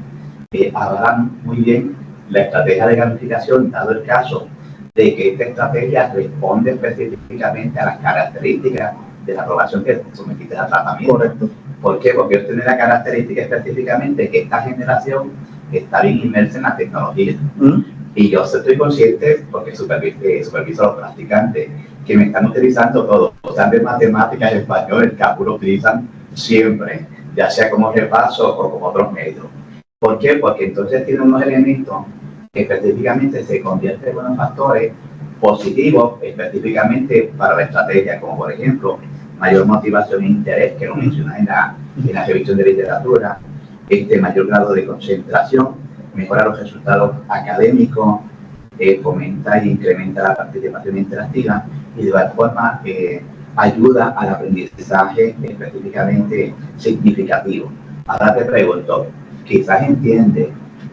hablan muy bien la estrategia de gamificación, dado el caso de que esta estrategia responde específicamente a las características de la aprobación que sometiste al tratamiento. Correcto. ¿Por qué? Porque ellos tienen la característica específicamente que esta generación está bien inmersa en la tecnología. Y yo estoy consciente, porque superviso a los practicantes, que me están utilizando todo, o sea, de matemáticas, español, el cálculo lo utilizan siempre, ya sea como repaso o como otros medios. ¿Por qué? Porque entonces tienen unos elementos que específicamente se convierten en unos factores positivos específicamente para la estrategia, como por ejemplo, mayor motivación e interés, que lo mencionas en la revisión de literatura, mayor grado de concentración, mejora los resultados académicos, fomenta e incrementa la participación interactiva y de igual forma ayuda al aprendizaje específicamente significativo. Ahora te pregunto, quizás entiendes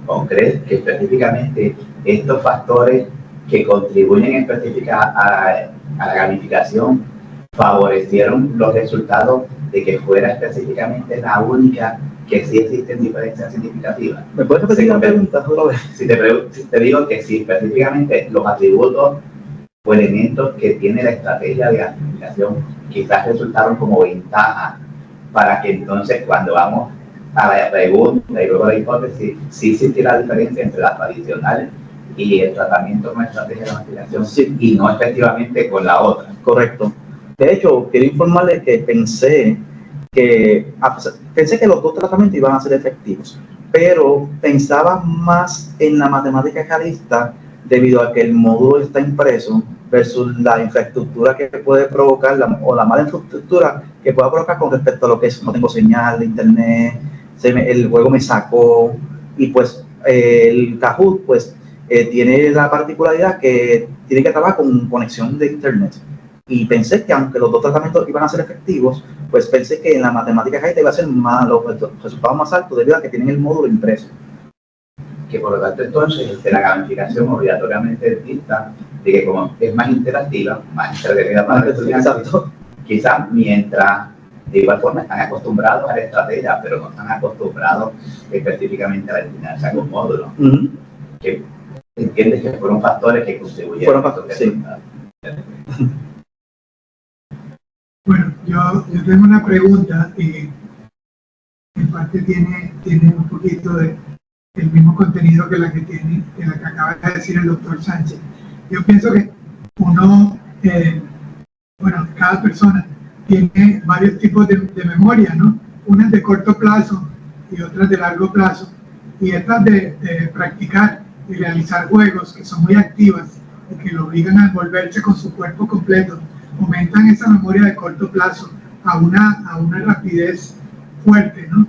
o crees que específicamente estos factores que contribuyen específicamente a la gamificación favorecieron los resultados de que fuera específicamente la única que sí existen diferencias significativas. ¿Me puedes repetir la pregunta otra vez? Si te digo que si específicamente los atributos o elementos que tiene la estrategia de gamificación quizás resultaron como ventaja para que entonces cuando vamos a la pregunta y luego a la hipótesis, sí existe la diferencia entre la tradicional y el tratamiento con estrategia de gamificación, Sí. Y no efectivamente con la otra. Correcto. De hecho, quiero informarles que pensé que los 2 tratamientos iban a ser efectivos, pero pensaba más en la matemática realista debido a que el módulo está impreso versus la infraestructura que puede provocar o la mala infraestructura que pueda provocar con respecto a lo que es no tengo señal de internet, el juego me sacó y pues el Kahoot pues tiene la particularidad que tiene que trabajar con conexión de internet. Y pensé que aunque los 2 tratamientos iban a ser efectivos, pues pensé que en la matemática Heidelberg iba a ser los resultados más altos debido a que tienen el módulo impreso. Que por lo tanto entonces la gamificación obligatoriamente dicta de que como es más interactiva, más entretenida para los estudiantes, quizás mientras de igual forma están acostumbrados a la estrategia, pero no están acostumbrados específicamente a la enseñanza con módulos. Que entiendes que fueron factores que contribuyeron a estos resultados. Bueno, yo tengo una pregunta y en parte tiene un poquito del mismo contenido que la que acaba de decir el doctor Sánchez. Yo pienso que cada persona tiene varios tipos de memoria, ¿no? Unas de corto plazo y otras de largo plazo. Y estas de practicar y realizar juegos que son muy activas y que lo obligan a envolverse con su cuerpo completo, aumentan esa memoria de corto plazo a una rapidez fuerte, ¿no?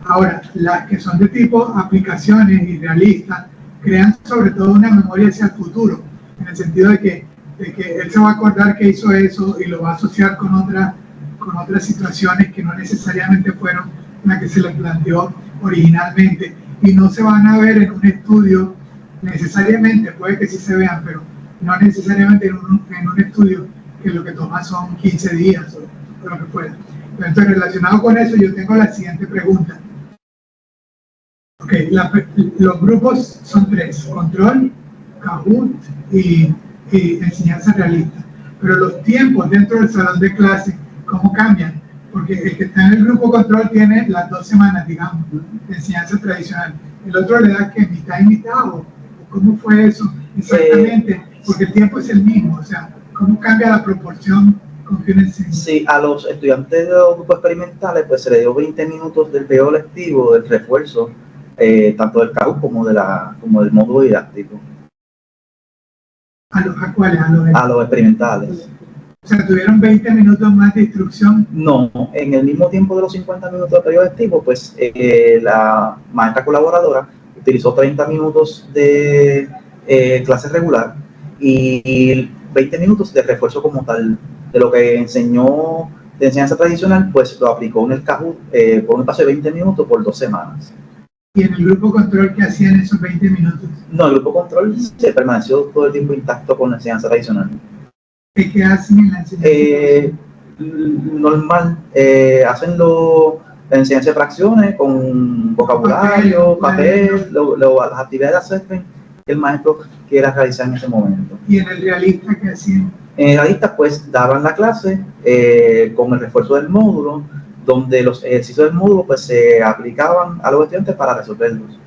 Ahora, las que son de tipo aplicaciones y realistas crean sobre todo una memoria hacia el futuro, en el sentido de que él se va a acordar que hizo eso y lo va a asociar con otras situaciones que no necesariamente fueron la que se le planteó originalmente, y no se van a ver en un estudio necesariamente, puede que sí se vean, pero no necesariamente en un estudio que lo que toma son 15 días o lo que fuera. Entonces, relacionado con eso, yo tengo la siguiente pregunta. Okay, los grupos son 3, control, Kahoot y enseñanza realista. Pero los tiempos dentro del salón de clase, ¿cómo cambian? Porque el que está en el grupo control tiene las 2 semanas, digamos, de enseñanza tradicional. El otro le da que mitad y mitad, o ¿cómo fue eso exactamente? Porque el tiempo es el mismo, o sea, ¿cómo cambia la proporción con que uno enseña? Sí, a los estudiantes de los grupos experimentales pues se les dio 20 minutos del periodo lectivo, del refuerzo, tanto del Kahoot como del módulo didáctico. ¿A cuáles? A los experimentales. O sea, ¿tuvieron 20 minutos más de instrucción? No, en el mismo tiempo de los 50 minutos del periodo lectivo, pues la maestra colaboradora utilizó 30 minutos de clase regular y 20 minutos de refuerzo como tal. De lo que enseñó de enseñanza tradicional, pues lo aplicó en el Kahoot por un espacio de 20 minutos por 2 semanas. ¿Y en el grupo control qué hacían esos 20 minutos? No, el grupo control se permaneció todo el tiempo intacto con la enseñanza tradicional. ¿Qué hacen en la enseñanza? Normal, hacen la enseñanza de fracciones con vocabulario, papel, las actividades de assessment que el maestro quiera realizar en ese momento. ¿Y en el realista qué hacían? En el realista pues daban la clase con el refuerzo del módulo, donde los ejercicios del módulo pues se aplicaban a los estudiantes para resolverlos.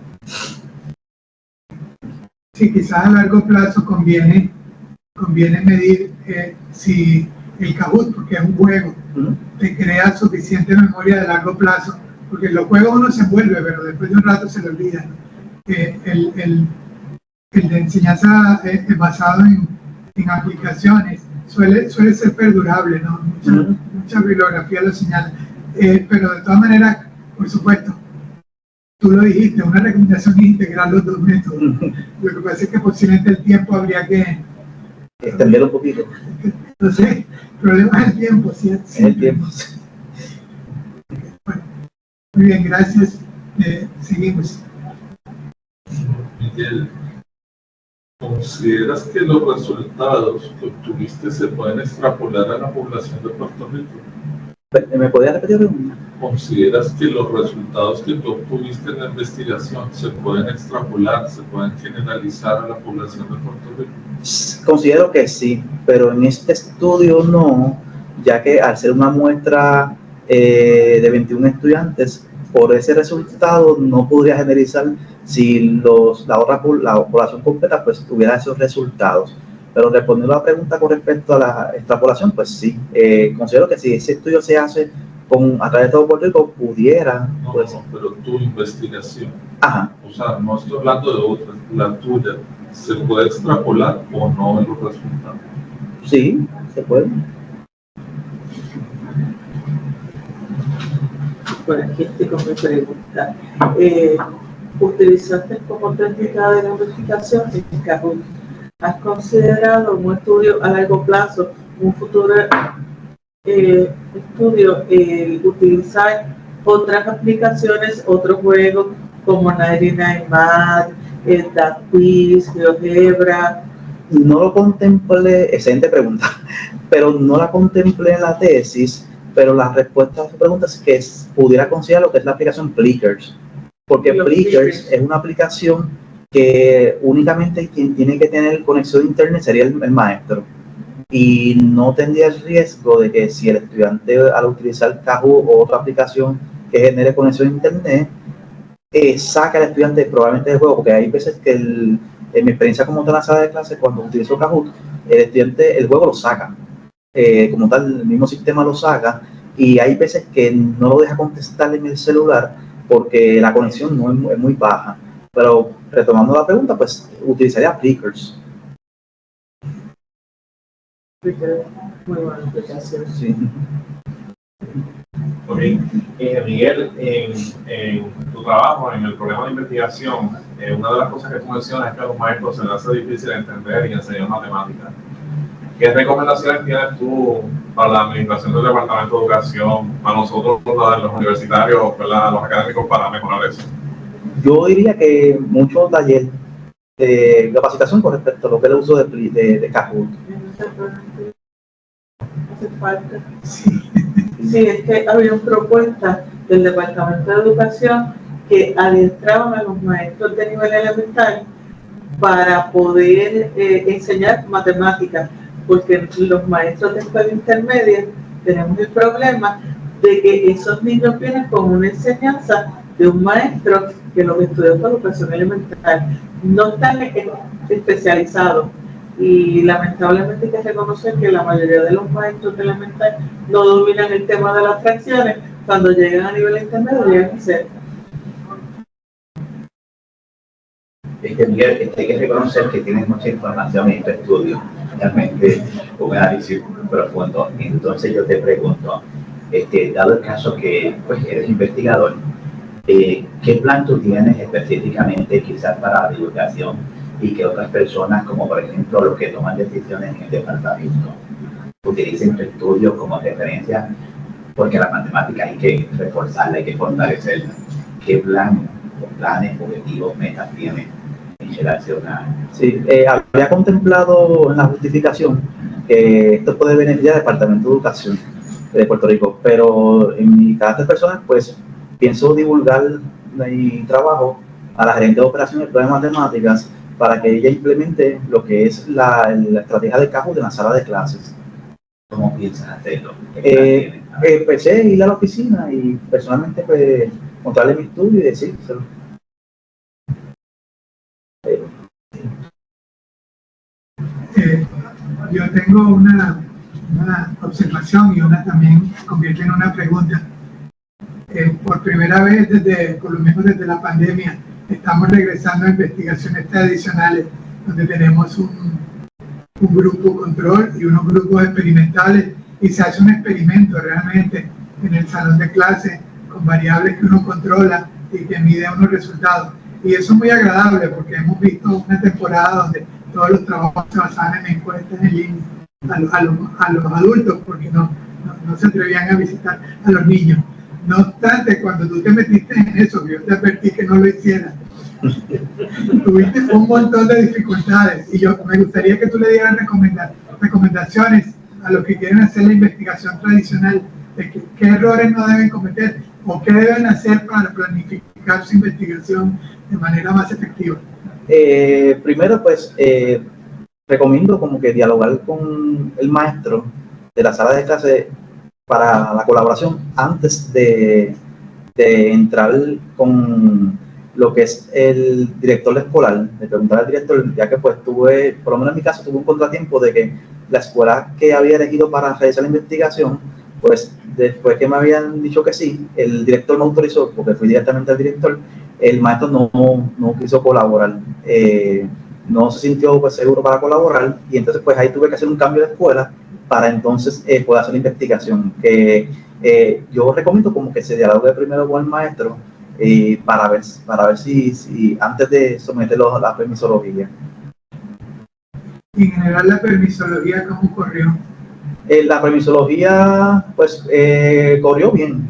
Sí, quizás a largo plazo conviene medir si el Kahoot, porque es un juego, te crea suficiente memoria de largo plazo, porque en los juegos uno se envuelve, pero después de un rato se le olvida, ¿no? El de enseñanza basado en aplicaciones suele ser perdurable, ¿no? Mucha bibliografía lo señala. Pero de todas maneras, por supuesto, tú lo dijiste, una recomendación es integrar los 2 métodos. Lo que pasa es que posiblemente el tiempo habría que extenderlo un poquito. Entonces, el problema es el tiempo, ¿sí? El tiempo. Bueno, muy bien, gracias. Seguimos. Miguel, ¿consideras que los resultados que obtuviste se pueden extrapolar a la población de Puerto Rico? ¿Me podías repetir la pregunta? ¿Consideras que los resultados que tú obtuviste en la investigación se pueden extrapolar, se pueden generalizar a la población de Puerto Rico? Considero que sí, pero en este estudio no, ya que al ser una muestra de 21 estudiantes, por ese resultado no podría generalizar si la población completa pues tuviera esos resultados. Pero respondiendo a la pregunta con respecto a la extrapolación, pues sí, considero que si ese estudio se hace a través de todo Puerto Rico, pudiera... Pues, no, pero tu investigación, ajá. O sea, no estoy hablando de otras, la tuya, ¿se puede extrapolar o no en los resultados? Sí, se puede. Por aquí estoy con mi pregunta. Utilizaste como técnica de la investigación el Kahoot. ¿Has considerado un estudio a largo plazo, un futuro estudio, utilizar otras aplicaciones, otros juegos como 99 Math, DATQuiz, GeoGebra? No lo contemplé, excelente pregunta, pero no la contemplé en la tesis, pero la respuesta a su pregunta es que pudiera considerar lo que es la aplicación Plickers, porque Plickers es una aplicación que únicamente quien tiene que tener conexión a internet sería el maestro, y no tendría el riesgo de que si el estudiante al utilizar Kahoot o otra aplicación que genere conexión a internet, saca al estudiante probablemente del juego, porque hay veces que en mi experiencia como tal en la sala de clase, cuando utilizo Kahoot, el estudiante el juego lo saca, como tal el mismo sistema lo saca, y hay veces que no lo deja contestar en el celular porque la conexión no es muy baja. Pero retomando la pregunta, pues utilizaría Plickers. Muy buena aplicación. Sí. Ok. Miguel, en tu trabajo, en el programa de investigación, una de las cosas que tú mencionas es que a los maestros se les hace difícil entender y enseñar matemáticas. ¿Qué recomendaciones tienes tú para la administración del Departamento de Educación, para nosotros los universitarios, ¿verdad? Los académicos, para mejorar eso? Yo diría que mucho taller de capacitación con respecto a lo que es el uso de Kahoot. Hace falta. Sí, es que había una propuesta del Departamento de Educación que adiestraban a los maestros de nivel elemental para poder enseñar matemáticas, porque los maestros de escuela intermedia tenemos el problema de que esos niños vienen con una enseñanza de un maestro que los estudió con educación elemental, no están especializados, y lamentablemente hay que reconocer que la mayoría de los maestros de elemental no dominan el tema de las fracciones. Cuando llegan a nivel intermedio llegan a ser. Miguel, hay que reconocer que tienes mucha información en tu estudio, realmente un análisis profundo. Entonces yo te pregunto, dado el caso que pues, eres investigador, ¿qué plan tú tienes específicamente quizás para la divulgación y que otras personas, como por ejemplo los que toman decisiones en el departamento, utilicen tu estudio como referencia? Porque la matemática hay que reforzarla, hay que fortalecerla. ¿Qué plan, planes, objetivos, metas tienes en relación a...? Sí, había contemplado en la justificación que esto puede beneficiar al Departamento de Educación de Puerto Rico, pero en mi carácter personal, pues pienso divulgar mi trabajo a la gerente de operaciones de matemáticas para que ella implemente lo que es la estrategia de Kahoot en la sala de clases. ¿Cómo piensas hacerlo? Empecé a ir a la oficina y personalmente pues mostrarle mi estudio y decírselo. Yo tengo una observación y una también se convierte en una pregunta. Por primera vez por lo menos desde la pandemia, estamos regresando a investigaciones tradicionales donde tenemos un grupo control y unos grupos experimentales y se hace un experimento realmente en el salón de clase con variables que uno controla y que mide unos resultados. Y eso es muy agradable porque hemos visto una temporada donde todos los trabajos se basaban en encuestas en línea a los adultos porque no se atrevían a visitar a los niños. No obstante, cuando tú te metiste en eso, yo te advertí que no lo hicieras. Tuviste un montón de dificultades y me gustaría que tú le dieras recomendaciones a los que quieren hacer la investigación tradicional de qué errores no deben cometer o qué deben hacer para planificar su investigación de manera más efectiva. Primero, pues, recomiendo como que dialogar con el maestro de la sala de clase para la colaboración antes de entrar con lo que es el director escolar, de preguntar al director, ya que pues por lo menos en mi caso, tuve un contratiempo de que la escuela que había elegido para realizar la investigación, pues después que me habían dicho que sí, el director me autorizó, porque fui directamente al director, el maestro no quiso colaborar, no se sintió pues, seguro para colaborar, y entonces pues ahí tuve que hacer un cambio de escuela para entonces poder hacer la investigación, que yo recomiendo como que se dialogue primero con el maestro para ver si antes de someterlo a la permisología. Y en general la permisología, ¿cómo corrió? La permisología, pues, corrió bien.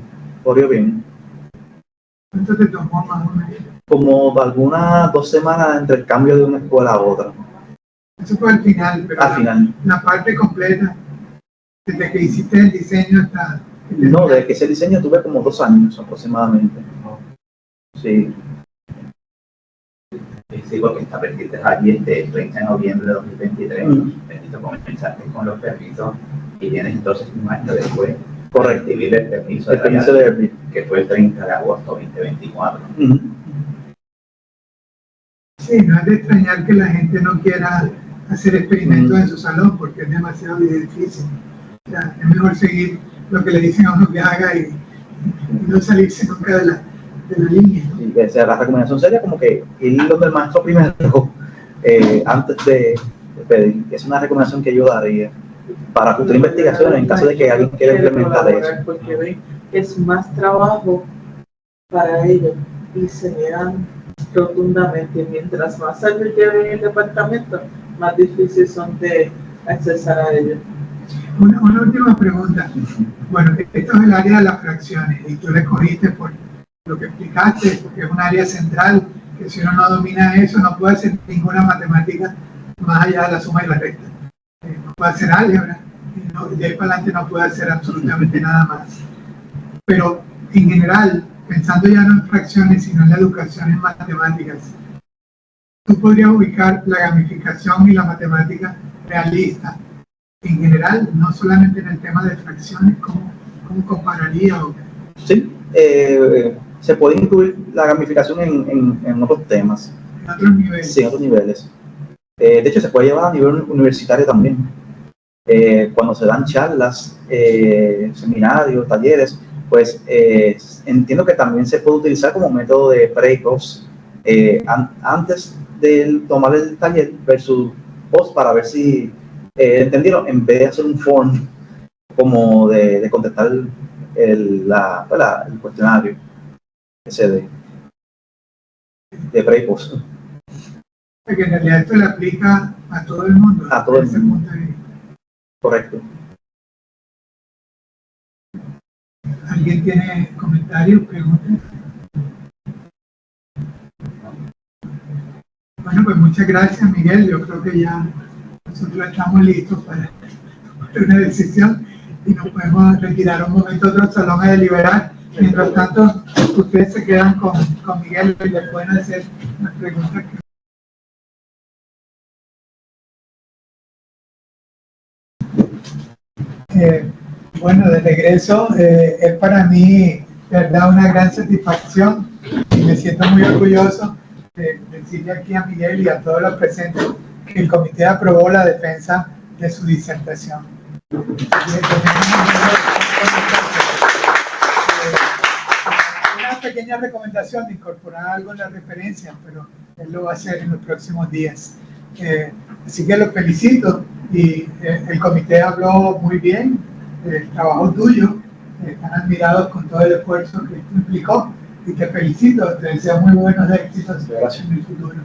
¿Cuánto te tomó más o menos? Como algunas 2 semanas entre el cambio de una escuela a otra. Eso fue al final, pero al final. La parte completa, desde que hiciste el diseño hasta... No, desde que ese diseño tuve como 2 años aproximadamente. Sí. Sí, porque estableciste allí el 30 de noviembre de 2023, bendito, comenzaste con los permisos y tienes entonces un año después para recibir el permiso de que fue el 30 de agosto de 2024. Sí, no es de extrañar que la gente no quiera hacer experimentos en su salón porque es demasiado difícil. O sea, es mejor seguir lo que le dicen a uno que haga y no salirse nunca de la línea, ¿no? Sí, o sea, la recomendación sería como que ir donde el maestro primero antes de pedir. Es una recomendación que yo daría para futuras investigaciones en caso de que alguien quiera implementar eso. Porque es más trabajo para ellos y se niegan rotundamente. Mientras más años lleven en el departamento, más difíciles son de accesar a ellos. Una última pregunta. Bueno, esto es el área de las fracciones y tú la escogiste por lo que explicaste, porque es un área central, que si uno no domina eso no puede hacer ninguna matemática más allá de la suma y la resta. No puede hacer álgebra, y de ahí para adelante no puede hacer absolutamente nada más. Pero en general, pensando ya no en fracciones, sino en la educación en matemáticas, tú podrías ubicar la gamificación y la matemática realista en general, no solamente en el tema de fracciones. ¿Cómo compararía? Sí, se puede incluir la gamificación en otros temas. En otros niveles. Sí, en otros niveles. De hecho, se puede llevar a nivel universitario también. Cuando se dan charlas, seminarios, talleres, pues entiendo que también se puede utilizar como método de pre-course antes de tomar el taller versus post, para ver si entendieron, en vez de hacer un form como de contestar el cuestionario ese de pre-post. Que en realidad esto le aplica a todo el mundo. A todo el desde ese mundo. punto de vista. Correcto. ¿Alguien tiene comentarios, preguntas? Bueno, pues muchas gracias, Miguel. Yo creo que ya nosotros estamos listos para una decisión y nos podemos retirar un momento a otro salón a deliberar. Mientras tanto, ustedes se quedan con Miguel y le pueden hacer las preguntas que... Bueno, de regreso, es para mí, de verdad, una gran satisfacción y me siento muy orgulloso de decirle aquí a Miguel y a todos los presentes que el comité aprobó la defensa de su disertación. Una pequeña recomendación de incorporar algo en la referencia, pero él lo va a hacer en los próximos días. Así que los felicito y el comité habló muy bien. El trabajo tuyo, están admirados con todo el esfuerzo que esto implicó y te felicito, te deseo muy buenos éxitos en el futuro.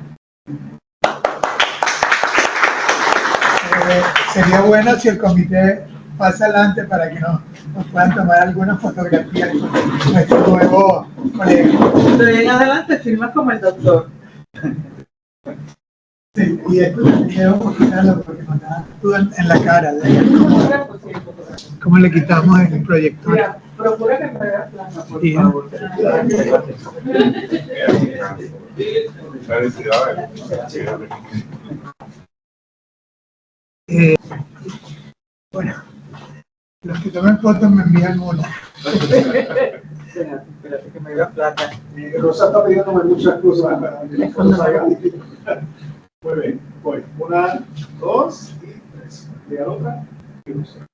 Sería bueno si el comité pasa adelante para que nos puedan tomar algunas fotografías con nuestro nuevo colega. De ahí en adelante firmas como el doctor. Sí, y esto te quiero quitarlo porque nos da todo en la cara. ¿Cómo le quitamos el proyector? Mira, procura que me veas plana, por Sí, favor. Felicidades. Bueno, los que tomen fotos me envían una. Espérate que me veas plata. Rosa está pidiéndome muchas cosas para que las cosas salgan. Muy bien, voy. 1, 2 y 3. Llega la otra y usa.